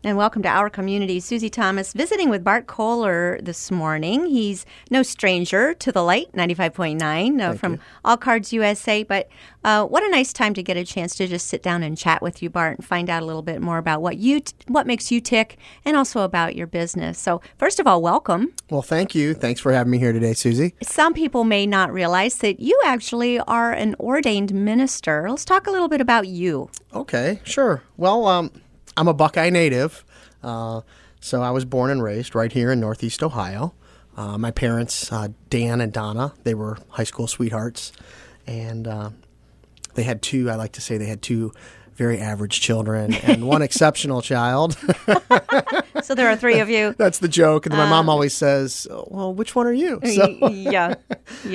And welcome to our community. Susie Thomas visiting with Bart Kohler this morning. He's no stranger to the light, 95.9 from All Cards USA. But what a nice time to get a chance to just sit down and chat with you, Bart, and find out a little bit more about what makes you tick and also about your business. So first of all, welcome. Well, thank you. Thanks for having me here today, Susie. Some people may not realize that you actually are an ordained minister. Let's talk a little bit about you. Okay, sure. Well, I'm a Buckeye native, so I was born and raised right here in Northeast Ohio. My parents, Dan and Donna, they were high school sweethearts, and they had two, I like to say they had two very average children and one exceptional child. So there are three of you. That's the joke. And then my mom always says, well, which one are you? So, yeah.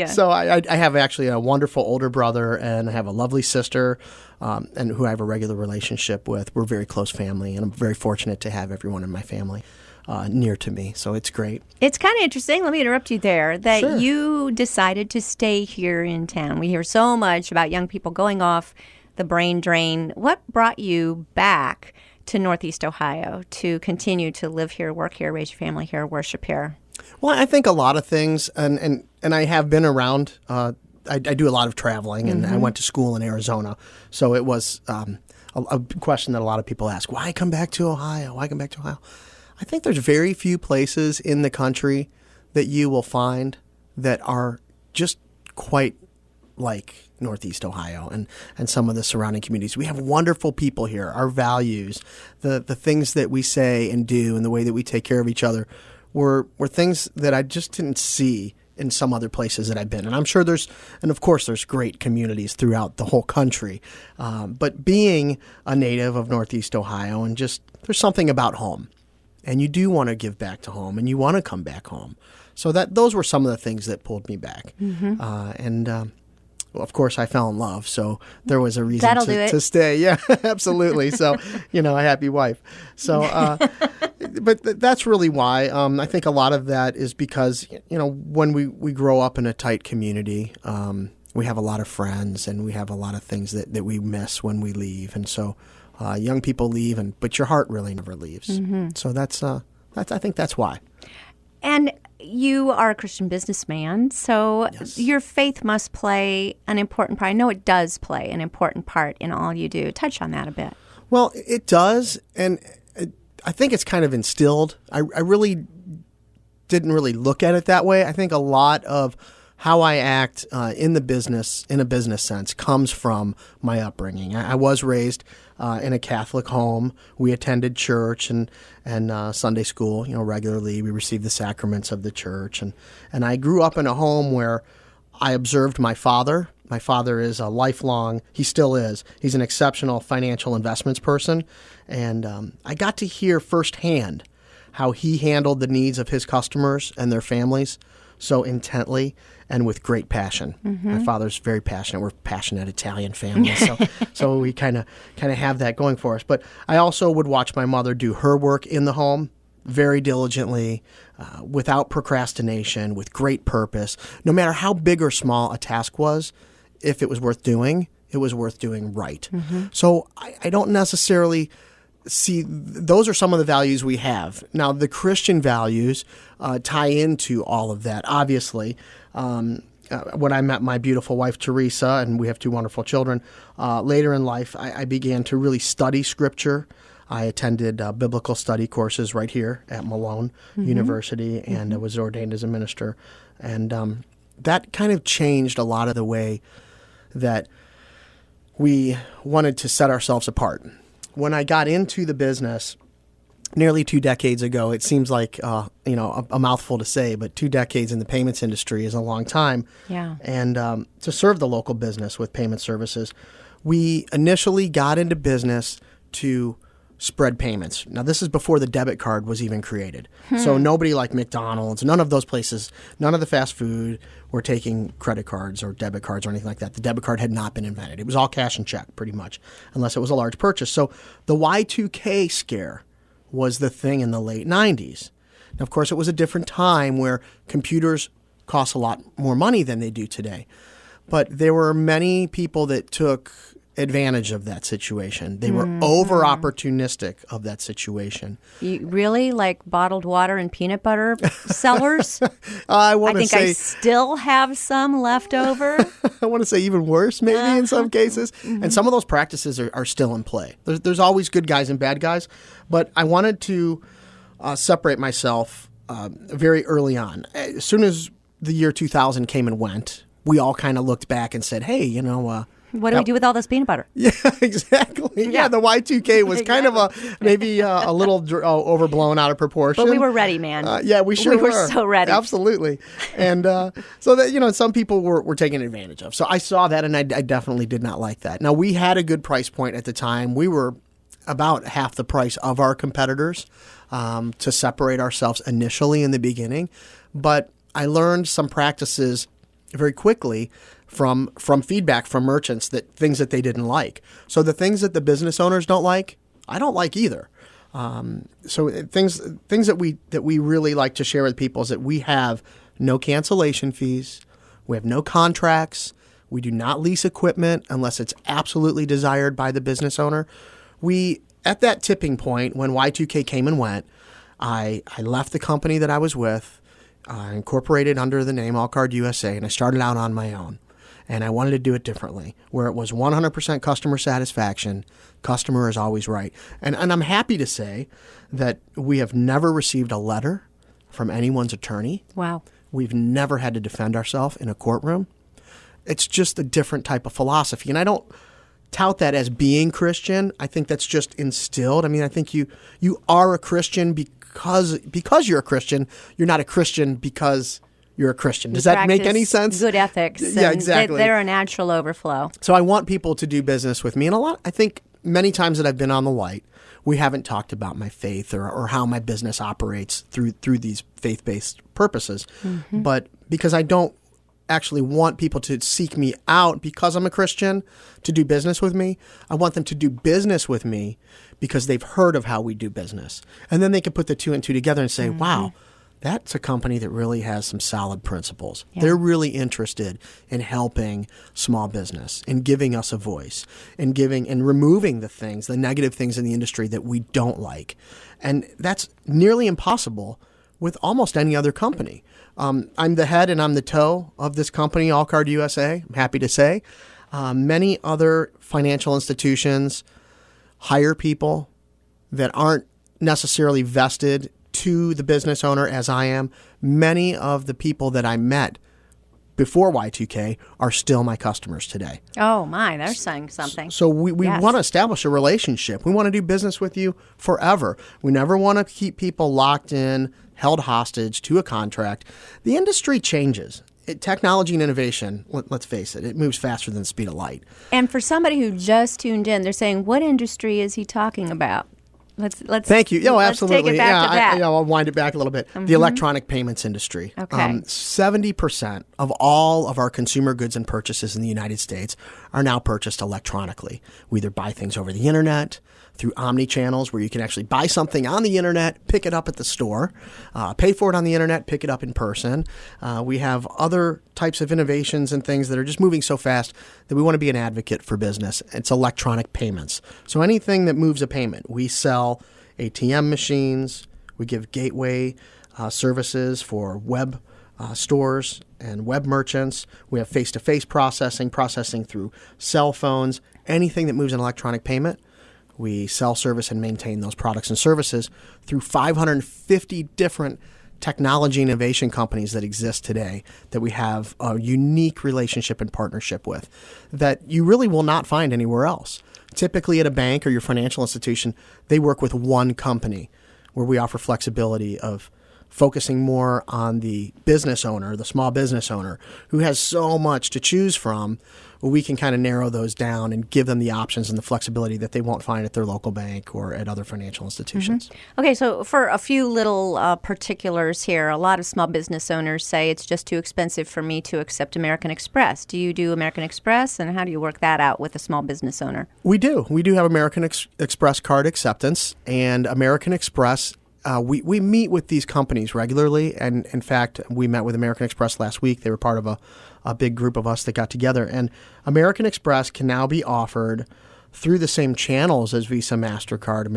So I have actually a wonderful older brother, and I have a lovely sister, and who I have a regular relationship with. We're a very close family, and I'm very fortunate to have everyone in my family near to me. So it's great. It's kind of interesting. Let me interrupt you there. That Sure. You decided to stay here in town. We hear so much about young people going off the brain drain. What brought you back to Northeast Ohio to continue to live here, work here, raise your family here, worship here? Well, I think a lot of things, and I have been around. I do a lot of traveling, and I went to school in Arizona, so it was a question that a lot of people ask: why come back to Ohio? Why come back to Ohio? I think there's very few places in the country that you will find that are just quite like Northeast Ohio and some of the surrounding communities. We have wonderful people here. Our values, the things that we say and do, and the way that we take care of each other were things that I just didn't see in some other places that I've been. And I'm sure of course there's great communities throughout the whole country. But being a native of Northeast Ohio, and just there's something about home. And you do want to give back to home, and you want to come back home. So those were some of the things that pulled me back. Well, of course, I fell in love, so there was a reason to stay. Yeah, absolutely. So, a happy wife. So, but that's really why. I think a lot of that is because, when we grow up in a tight community, we have a lot of friends, and we have a lot of things that we miss when we leave. And so young people leave, but your heart really never leaves. So I think that's why. And you are a Christian businessman, so Yes. Your faith must play an important part. I know it does play an important part in all you do. Touch on that a bit. Well, it does, and I think it's kind of instilled. I really didn't really look at it that way. I think a lot of how I act in a business sense, comes from my upbringing. I was raised in a Catholic home. We attended church and Sunday school, regularly. We received the sacraments of the church, and I grew up in a home where I observed my father. My father is a lifelong, he still is. He's an exceptional financial investments person, and I got to hear firsthand how he handled the needs of his customers and their families so intently and with great passion. My father's very passionate. We're a passionate Italian family, so we kind of have that going for us. But I also would watch my mother do her work in the home very diligently, without procrastination, with great purpose. No matter how big or small a task was, if it was worth doing, it was worth doing right. So I don't necessarily see, those are some of the values we have. Now, the Christian values tie into all of that, obviously. When I met my beautiful wife, Teresa, and we have two wonderful children, later in life, I began to really study Scripture. I attended biblical study courses right here at Malone University, and I was ordained as a minister. And that kind of changed a lot of the way that we wanted to set ourselves apart. When I got into the business nearly 2 decades ago, it seems like a mouthful to say, but 2 decades in the payments industry is a long time. Yeah. And to serve the local business with payment services, we initially got into business to spread payments. Now, this is before the debit card was even created. So nobody like McDonald's, none of those places, none of the fast food were taking credit cards or debit cards or anything like that. The debit card had not been invented. It was all cash and check, pretty much, unless it was a large purchase. So the Y2K scare was the thing in the late 90s. Now, of course, it was a different time where computers cost a lot more money than they do today. But there were many people that took advantage of that situation. They were over opportunistic of that situation. You really like bottled water and peanut butter sellers? I I still have some left over. I want to say even worse, maybe in some cases. And some of those practices are still in play. There's always good guys and bad guys, but I wanted to separate myself very early on. As soon as the year 2000 came and went, we all kind of looked back and said, hey, what do we do with all this peanut butter? Yeah, exactly. Yeah, the Y2K was kind of maybe a little overblown out of proportion. But we were ready, man. Yeah, we sure were. We were so ready. Absolutely. And so that, some people were taken advantage of. So I saw that, and I definitely did not like that. Now, we had a good price point at the time. We were about half the price of our competitors to separate ourselves initially in the beginning. But I learned some practices very quickly from feedback from merchants, that things that they didn't like. So the things that the business owners don't like, I don't like either. So things that we really like to share with people is that we have no cancellation fees, we have no contracts, we do not lease equipment unless it's absolutely desired by the business owner. We, at that tipping point when Y2K came and went, I left the company that I was with, incorporated under the name All Card USA, and I started out on my own. And I wanted to do it differently, where it was 100% customer satisfaction. Customer is always right. And I'm happy to say that we have never received a letter from anyone's attorney. Wow. We've never had to defend ourselves in a courtroom. It's just a different type of philosophy. And I don't tout that as being Christian. I think that's just instilled. I mean, I think you are a Christian because you're a Christian. You're not a Christian because you're a Christian. Does that make any sense? Good ethics. Yeah, exactly. They're a natural overflow. So I want people to do business with me. And I think many times that I've been on the light, we haven't talked about my faith or how my business operates through these faith-based purposes. Mm-hmm. But because I don't actually want people to seek me out because I'm a Christian to do business with me, I want them to do business with me because they've heard of how we do business. And then they can put the two and two together and say, wow, that's a company that really has some solid principles. Yeah. They're really interested in helping small business, in giving us a voice, in giving and removing the negative things in the industry that we don't like. And that's nearly impossible with almost any other company. I'm the head and I'm the toe of this company, All Card USA, I'm happy to say. Many other financial institutions hire people that aren't necessarily vested to the business owner as I am. Many of the people that I met before Y2K are still my customers today. Oh my, they're saying something. So we want to establish a relationship. We want to do business with you forever. We never want to keep people locked in, held hostage to a contract. The industry changes. Technology and innovation, let's face it, it moves faster than the speed of light. And for somebody who just tuned in, they're saying, what industry is he talking about? Let's Thank you. Absolutely. Let's take it back to that. I'll wind it back a little bit. Mm-hmm. The electronic payments industry. Okay. 70% of all of our consumer goods and purchases in the United States are now purchased electronically. We either buy things over the internet, through omni-channels where you can actually buy something on the internet, pick it up at the store, pay for it on the internet, pick it up in person. We have other types of innovations and things that are just moving so fast that we want to be an advocate for business. It's electronic payments. So anything that moves a payment. We sell ATM machines. We give gateway services for web stores and web merchants. We have face-to-face processing through cell phones. Anything that moves an electronic payment, we sell, service, and maintain those products and services through 550 different technology innovation companies that exist today that we have a unique relationship and partnership with that you really will not find anywhere else. Typically at a bank or your financial institution, they work with one company where we offer flexibility of focusing more on the business owner, the small business owner, who has so much to choose from. We can kind of narrow those down and give them the options and the flexibility that they won't find at their local bank or at other financial institutions. Mm-hmm. Okay, so for a few little particulars here, a lot of small business owners say it's just too expensive for me to accept American Express. Do you do American Express, and how do you work that out with a small business owner? We do. We do have American Express card acceptance, and American Express we meet with these companies regularly, and in fact, we met with American Express last week. They were part of a big group of us that got together, and American Express can now be offered through the same channels as Visa, MasterCard,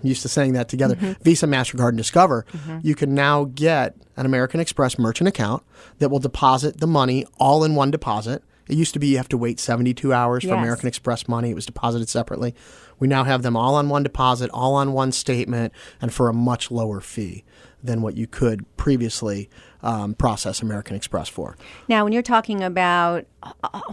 I'm used to saying that together, Visa, MasterCard, and Discover. You can now get an American Express merchant account that will deposit the money all in one deposit. It used to be you have to wait 72 hours for American Express money. It was deposited separately. We now have them all on one deposit, all on one statement, and for a much lower fee than what you could previously process American Express for. Now, when you're talking about,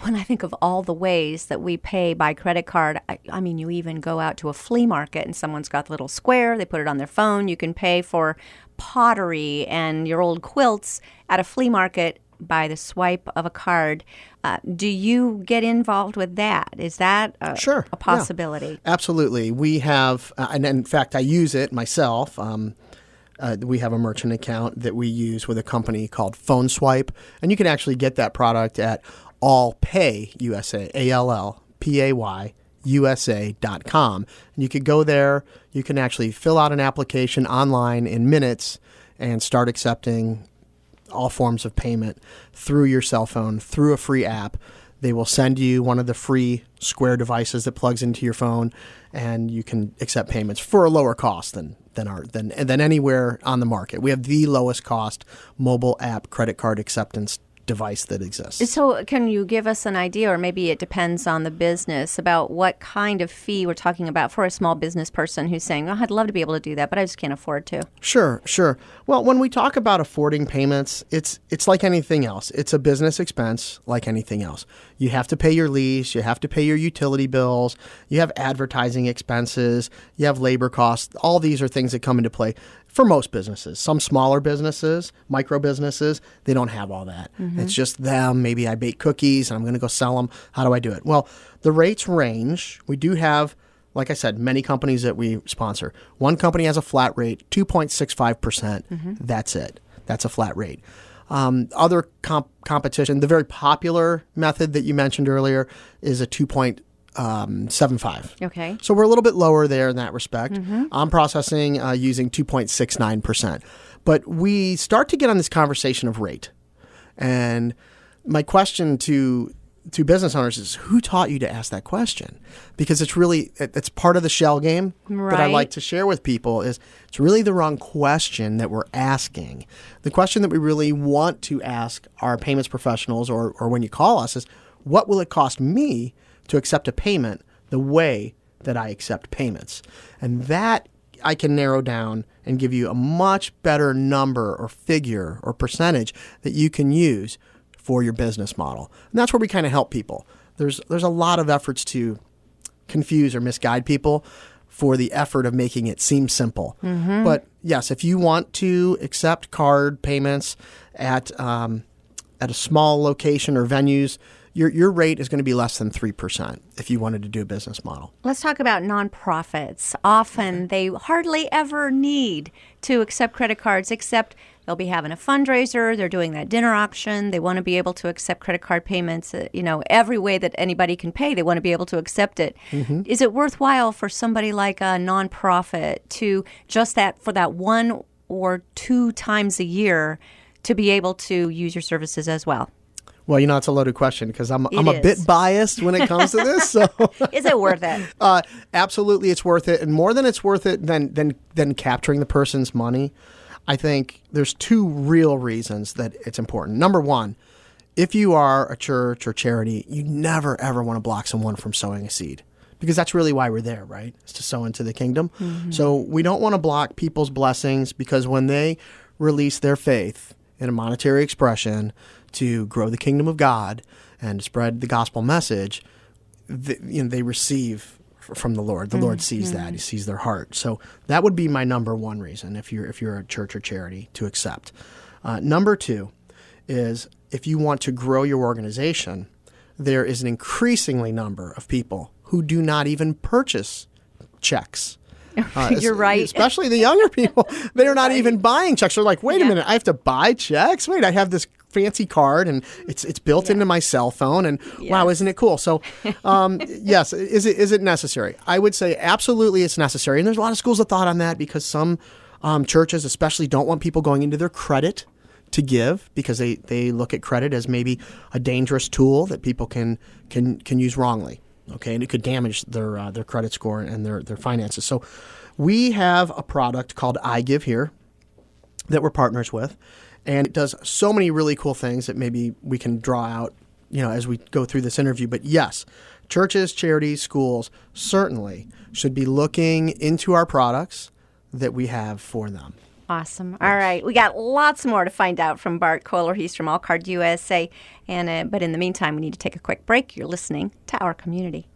when I think of all the ways that we pay by credit card, I mean, you even go out to a flea market and someone's got the little square, they put it on their phone. You can pay for pottery and your old quilts at a flea market by the swipe of a card. Do you get involved with that? Is that a possibility? Yeah, absolutely. We have, and in fact, I use it myself. We have a merchant account that we use with a company called Phone Swipe, and you can actually get that product at AllPay USA, ALLPAY USA.com. And you could go there. You can actually fill out an application online in minutes and start accepting all forms of payment through your cell phone, through a free app. They will send you one of the free Square devices that plugs into your phone, and you can accept payments for a lower cost than anywhere on the market. We have the lowest cost mobile app credit card acceptance device that exists. So can you give us an idea, or maybe it depends on the business, about what kind of fee we're talking about for a small business person who's saying, oh, I'd love to be able to do that, but I just can't afford to? Sure. Well, when we talk about affording payments, it's like anything else. It's a business expense like anything else. You have to pay your lease. You have to pay your utility bills. You have advertising expenses. You have labor costs. All these are things that come into play for most businesses. Some smaller businesses, micro businesses, they don't have all that. It's just them. Maybe I bake cookies and I'm going to go sell them. How do I do it? Well, the rates range. We do have, like I said, many companies that we sponsor. One company has a flat rate, 2.65%. That's it. That's a flat rate. Other competition, the very popular method that you mentioned earlier is a 2.75. Okay. So we're a little bit lower there in that respect. I'm processing using 2.69%. But we start to get on this conversation of rate. And my question to business owners is, who taught you to ask that question? Because it's part of the shell game that I like to share with people. Is it's really the wrong question that we're asking. The question that we really want to ask our payments professionals, or when you call us, is, what will it cost me to accept a payment the way that I accept payments? And that I can narrow down and give you a much better number or figure or percentage that you can use for your business model. And that's where we kind of help people. There's a lot of efforts to confuse or misguide people for the effort of making it seem simple. But yes, if you want to accept card payments at a small location or venues, your rate is going to be less than 3% if you wanted to do a business model. Let's talk about nonprofits. Often they hardly ever need to accept credit cards, except they'll be having a fundraiser, they're doing that dinner auction, they want to be able to accept credit card payments, every way that anybody can pay, they want to be able to accept it. Is it worthwhile for somebody like a nonprofit to for that 1 or 2 times a year to be able to use your services as well? Well, it's a loaded question because I'm a bit biased when it comes to this. So, is it worth it? Absolutely, it's worth it, and more than it's worth it than capturing the person's money. I think there's 2 real reasons that it's important. Number one, if you are a church or charity, you never ever want to block someone from sowing a seed, because that's really why we're there, right? It's to sow into the kingdom. So we don't want to block people's blessings, because when they release their faith in a monetary expression to grow the kingdom of God and spread the gospel message, they receive from the Lord. The Lord sees that. He sees their heart. So that would be my number one reason if you're a church or charity to accept. Number 2 is, if you want to grow your organization, there is an increasingly number of people who do not even purchase checks. You're right. Especially the younger people. They're not even buying checks. They're like, wait a minute, I have to buy checks? Wait, I have this fancy card, and it's built into my cell phone, and wow, isn't it cool? So, yes, is it necessary? I would say absolutely it's necessary, and there's a lot of schools of thought on that because some churches especially don't want people going into their credit to give because they look at credit as maybe a dangerous tool that people can use wrongly. Okay, and it could damage their credit score and their finances. So we have a product called iGive here that we're partners with, and it does so many really cool things that maybe we can draw out, as we go through this interview. But yes, churches, charities, schools certainly should be looking into our products that we have for them. Awesome. All right. We got lots more to find out from Bart Kohler. He's from All Cards USA. But in the meantime, we need to take a quick break. You're listening to Our Community.